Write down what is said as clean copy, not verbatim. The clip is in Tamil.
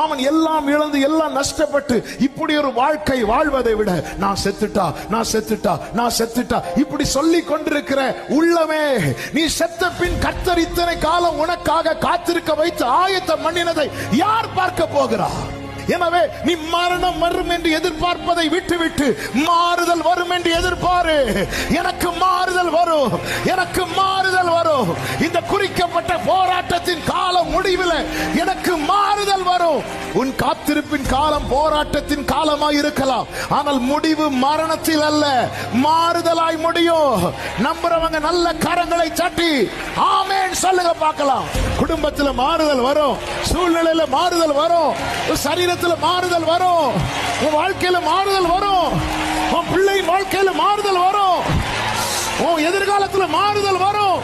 அவன் எல்லாம் இழந்து எல்லாம் நஷ்டப்பட்டு இப்படி ஒரு வாழ்க்கை வாழ்வதை விட நான் செத்துட்டா நான் செத்துட்டா நான் செத்துட்டா இப்படி சொல்லிக் கொண்டிருக்கிற உள்ளமே, நீ செத்த பின் கர்த்தர் இத்தனை காலம் உனக்காக காத்திருக்க வைத்து ஆயத்தம் பண்ணினதை யார் பார்க்க போகிறார்? எனவே நீ மரணம் வரும் என்று எதிர்பார்ப்பதை விட்டுவிட்டு மாறுதல் வரும் என்று எதிர்பாரு. எனக்கு மாறுதல் வரும், எனக்கு மாறுதல் வரும். இந்த குறிக்கப்பட்ட போராட்டத்தின் காலம் முடிவில் எனக்கு மாறுதல் வரும். உன் காத்திருப்பின் காலம் போராட்டத்தின் காலமாய் இருக்கலாம், ஆனால் முடிவு மரணத்தில் அல்ல, மாறுதலாய் முடியும். நம்புறவங்க நல்ல கரங்களை தட்டி ஆமென் சொல்லுங்க பார்க்கலாம். குடும்பத்தில் மாறுதல் வரும், சூழ்நிலையில மாறுதல் வரும், சரீரத்தில் மாறுதல் வரும், உன் வாழ்க்கையில மாறுதல் வரும், உன் பிள்ளை வாழ்க்கையில மாறுதல் வரும், உன் எதிர்காலத்தில் மாறுதல் வரும்.